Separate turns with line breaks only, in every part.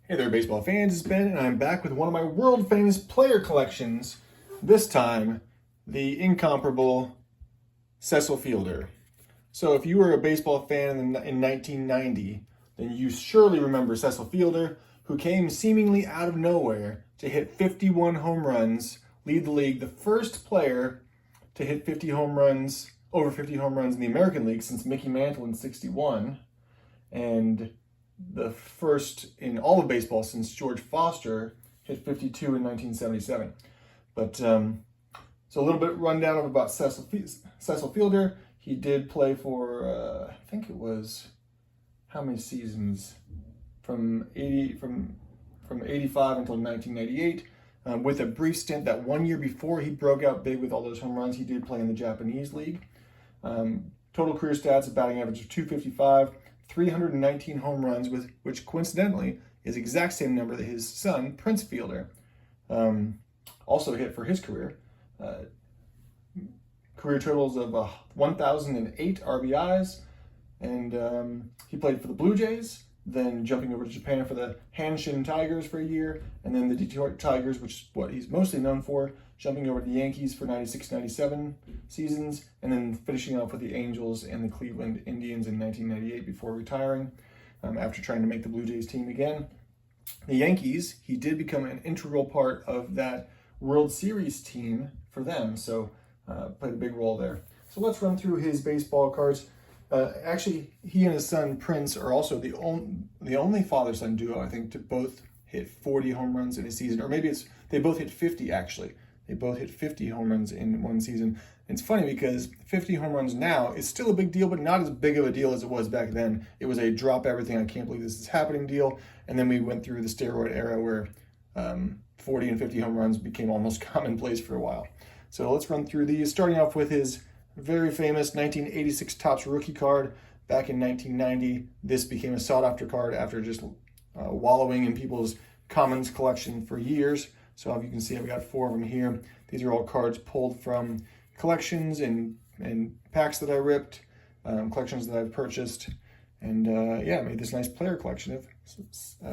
Hey there, baseball fans. It's Ben, and I'm back with one of my world famous player collections. This time, the incomparable Cecil Fielder. So, if you were a baseball fan in 1990, then you surely remember Cecil Fielder, who came seemingly out of nowhere to hit 51 home runs, lead the league, the first player to hit 50 home runs, over 50 home runs in the American League since Mickey Mantle in '61, and the first in all of baseball since George Foster hit 52 in 1977. But so a little bit rundown about Cecil Fielder. He did play for I think it was how many seasons from 85 until 1998. With a brief stint that 1 year before he broke out big with all those home runs, he did play in the Japanese League. Total career stats, a batting average of .255. 319 home runs, which coincidentally is the exact same number that his son, Prince Fielder, also hit for his career. Career totals of 1,008 RBIs, and he played for the Blue Jays, then jumping over to Japan for the Hanshin Tigers for a year, and then the Detroit Tigers, which is what he's mostly known for, jumping over to the Yankees for 96-97 seasons, and then finishing off with the Angels and the Cleveland Indians in 1998 before retiring after trying to make the Blue Jays team again. The Yankees, he did become an integral part of that World Series team for them, so played a big role there. So let's run through his baseball cards. Actually, he and his son Prince are also the only father-son duo, I think, to both hit 40 home runs in a season, or maybe they both hit 50 actually. They both hit 50 home runs in one season. It's funny because 50 home runs now is still a big deal, but not as big of a deal as it was back then. It was a drop everything, I can't believe this is happening deal. And then we went through the steroid era where 40 and 50 home runs became almost commonplace for a while. So let's run through these, starting off with his very famous 1986 Topps rookie card. Back in 1990, this became a sought-after card after just wallowing in people's commons collection for years. So as you can see, I've got 4 of them here. These are all cards pulled from collections and packs that I ripped, collections that I've purchased, and yeah, made this nice player collection of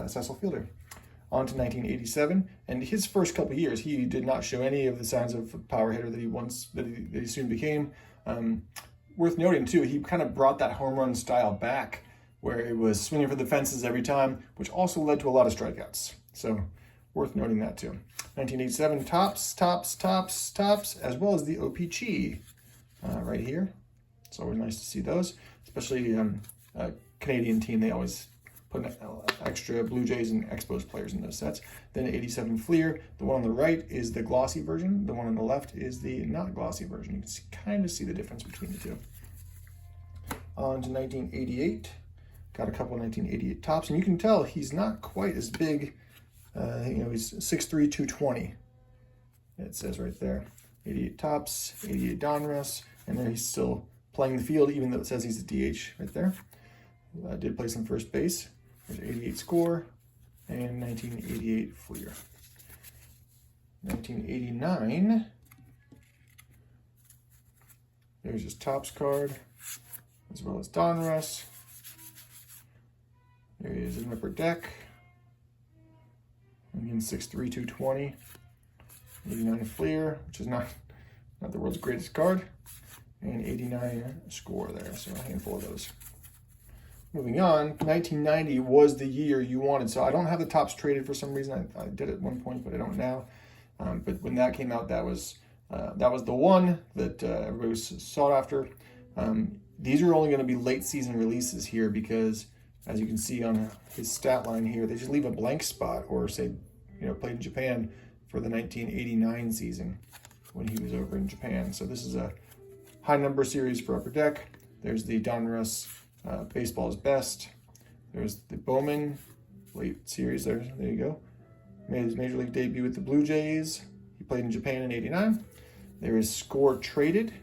Cecil Fielder. On to 1987, and his first couple of years, he did not show any of the signs of power hitter that he soon became. Worth noting too, he kind of brought that home run style back, where it was swinging for the fences every time, which also led to a lot of strikeouts. So worth noting that too. 1987 Topps, as well as the OPC right here. It's always nice to see those, especially a Canadian team. They always put extra Blue Jays and Expos players in those sets. Then 87 Fleer. The one on the right is the glossy version. The one on the left is the not glossy version. You can kind of see the difference between the two. On to 1988. Got a couple of 1988 Topps, and you can tell he's not quite as big. He's 6'3", 220. It says right there. 88 Topps, 88 Donruss, and there he's still playing the field, even though it says he's a DH right there. Did play some first base. There's 88 Score and 1988 Fleer. 1989. There's his Topps card, as well as Donruss. There he is in Upper Deck. Again, 6'3", 220. 89 Fleer, which is not the world's greatest card. And 89 Score there, so a handful of those. Moving on, 1990 was the year you wanted. So I don't have the Topps traded for some reason. I did at one point, but I don't now. But when that came out, that was the one that everybody was sought after. These are only going to be late season releases here because, as you can see on his stat line here, they just leave a blank spot or say, played in Japan for the 1989 season when he was over in Japan. So this is a high number series for Upper Deck. There's the Donruss Baseball's Best. There's the Bowman late series there. There you go. Made his major league debut with the Blue Jays. He played in Japan in '89. There is Score Traded,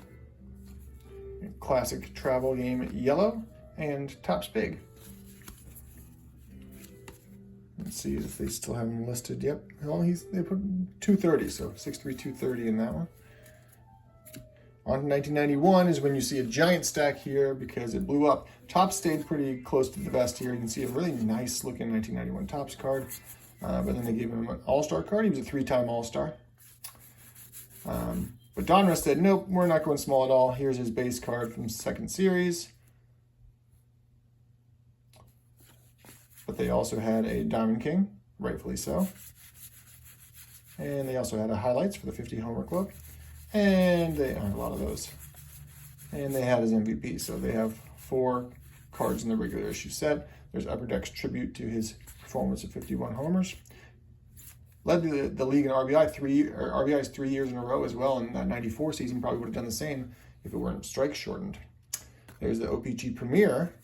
classic travel game yellow, and Topps Big. Let's see if they still have him listed. Yep. Well, they put 230, so 6'3", 230 in that one. On to 1991 is when you see a giant stack here because it blew up. Topps stayed pretty close to the vest here. You can see a really nice looking 1991 Topps card. But then they gave him an All-Star card. He was a 3-time All-Star. But Donruss said, nope, we're not going small at all. Here's his base card from second series. But they also had a Diamond King, rightfully so. And they also had a highlights for the 50 Homer Club. And they have a lot of those. And they had his MVP. So they have 4 cards in the regular issue set. There's Upper Deck's tribute to his performance of 51 homers. Led the league in RBIs 3 years in a row as well. In that 94 season, probably would have done the same if it weren't strike shortened. There's the OPG Premier.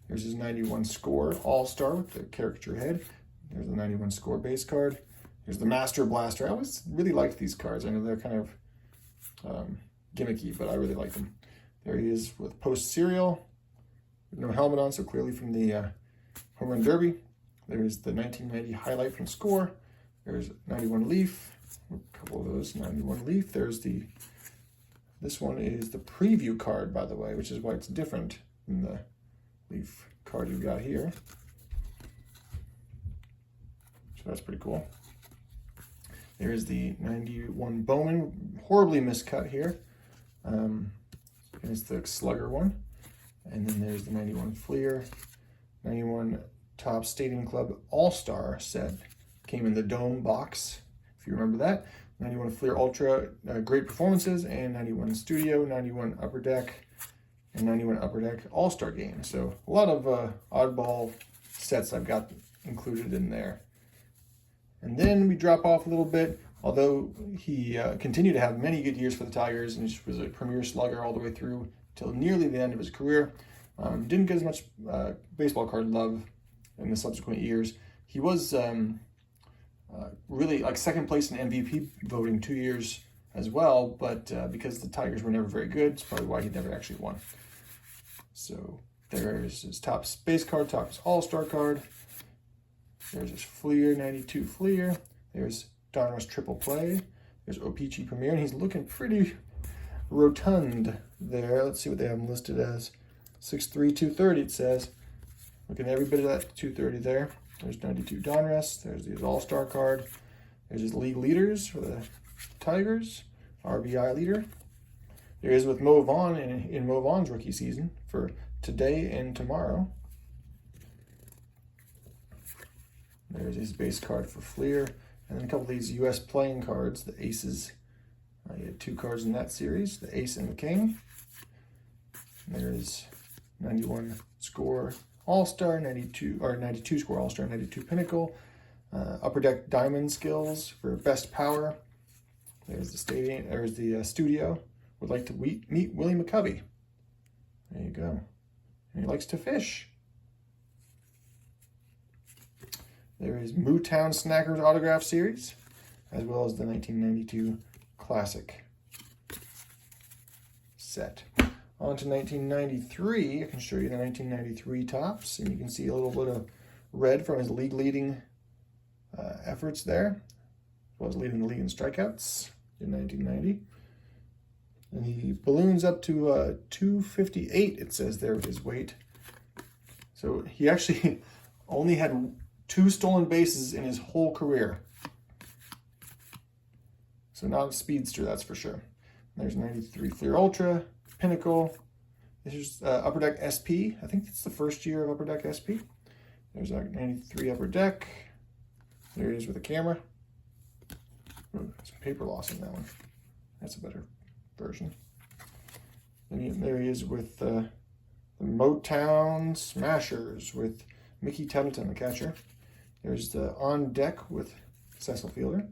There's his 91 score All-Star with the caricature head. There's the 91 score base card. There's the Master Blaster. I always really liked these cards. I know they're kind of gimmicky, but I really like them. There he is with post serial, with no helmet on, so clearly from the Home Run Derby. There's the 1990 highlight from Score. There's 91 Leaf, a couple of those 91 Leaf. There's this one is the preview card, by the way, which is why it's different than the Leaf card you've got here. So that's pretty cool. There's the 91 Bowman, horribly miscut here. It's the Slugger one. And then there's the 91 Fleer, 91 Topps Stadium Club All-Star set. Came in the Dome box, if you remember that. 91 Fleer Ultra, great performances, and 91 Studio, 91 Upper Deck, and 91 Upper Deck All-Star Game. So a lot of oddball sets I've got included in there. And then we drop off a little bit, although he continued to have many good years for the Tigers and he was a premier slugger all the way through till nearly the end of his career. Didn't get as much baseball card love in the subsequent years. He was really like second place in MVP voting 2 years as well, but because the Tigers were never very good, it's probably why he never actually won. So there's his Topps base card, Topps All-Star card. There's his Fleer, 92 Fleer. There's Donruss Triple Play. There's OPG Premier, and he's looking pretty rotund there. Let's see what they have him listed as. 6'3", 230, it says. Looking at every bit of that 230 there. There's 92 Donruss. There's his All-Star card. There's his league leaders for the Tigers. RBI leader. There is with Mo Vaughn in Mo Vaughn's rookie season for today and tomorrow. There's his base card for Fleer. And then a couple of these U.S. playing cards, the Aces. He had 2 cards in that series, the Ace and the King. And there's 91 score All-Star, 92 score All-Star, 92 Pinnacle. Upper Deck Diamond Skills for Best Power. There's the Studio. Would like to meet Willie McCovey. There you go. And he likes to fish. There is Mootown Snackers Autograph Series, as well as the 1992 Classic set. On to 1993, I can show you the 1993 Topps, and you can see a little bit of red from his league-leading efforts there, as well as leading the league in strikeouts in 1990. And he balloons up to 258, it says there, with his weight. So he actually only had 2 stolen bases in his whole career. So not a speedster, that's for sure. There's 93 Fleer Ultra, Pinnacle. This is Upper Deck SP. I think it's the first year of Upper Deck SP. There's 93 Upper Deck. There he is with a camera. Ooh, some paper loss in that one. That's a better version. And there he is with the Motown Smashers with Mickey Tettleton, the catcher. There's the On Deck with Cecil Fielder.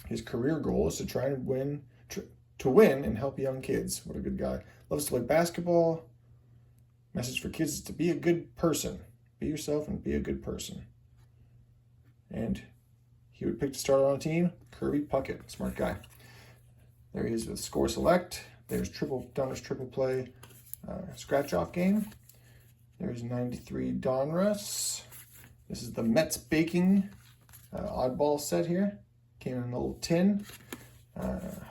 His career goal is to try and win and help young kids. What a good guy. Loves to play basketball. Message for kids is to be a good person. Be yourself and be a good person. And he would pick to start on a team, Kirby Puckett, smart guy. There he is with Score Select. There's Donruss Triple Play Scratch Off game. There's 93 Donruss. This is the Mets Baking oddball set here. Came in a little tin.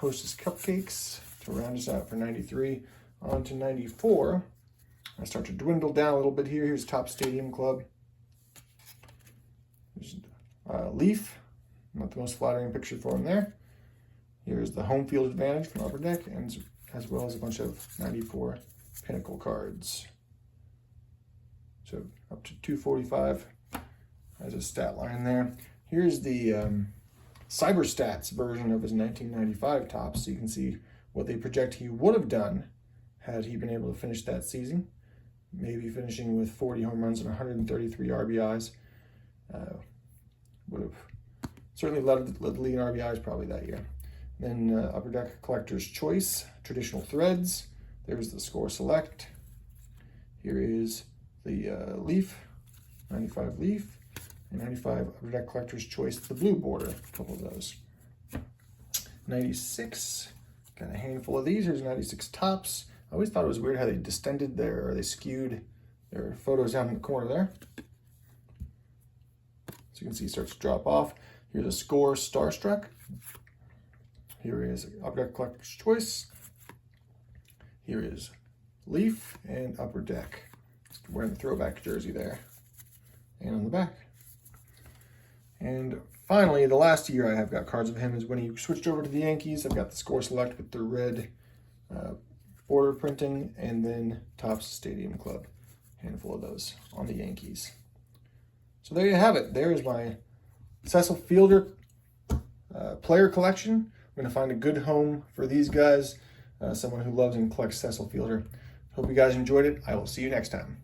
Hostess Cupcakes. to round us out for 93. On to 94. I start to dwindle down a little bit here. Here's Topps Stadium Club. There's Leaf. Not the most flattering picture for him there. Here's the home field advantage from Upper Deck, and as well as a bunch of 94 Pinnacle cards. So up to 245 as a stat line there. Here's the Cyber Stats version of his 1995 Topps, so you can see what they project he would have done had he been able to finish that season. Maybe finishing with 40 home runs and 133 RBIs. Would have certainly led the league in RBIs probably that year. Then Upper Deck Collector's Choice, Traditional Threads. There's the Score Select. Here is the Leaf, 95 Leaf, and 95 Upper Deck Collector's Choice, the blue border, a couple of those. 96, got a handful of these. Here's 96 Topps. I always thought it was weird how they distended or they skewed their photos down in the corner there. So you can see it starts to drop off. Here's a Score Starstruck. Here is Upper Deck Collector's Choice. Here is Leaf and Upper Deck. Wearing the throwback jersey there. And on the back. And finally, the last year I have got cards of him is when he switched over to the Yankees. I've got the Score Select with the red border printing, and then Topps Stadium Club. Handful of those on the Yankees. So there you have it. There is my Cecil Fielder player collection. I'm going to find a good home for these guys. Someone who loves and collects Cecil Fielder. Hope you guys enjoyed it. I will see you next time.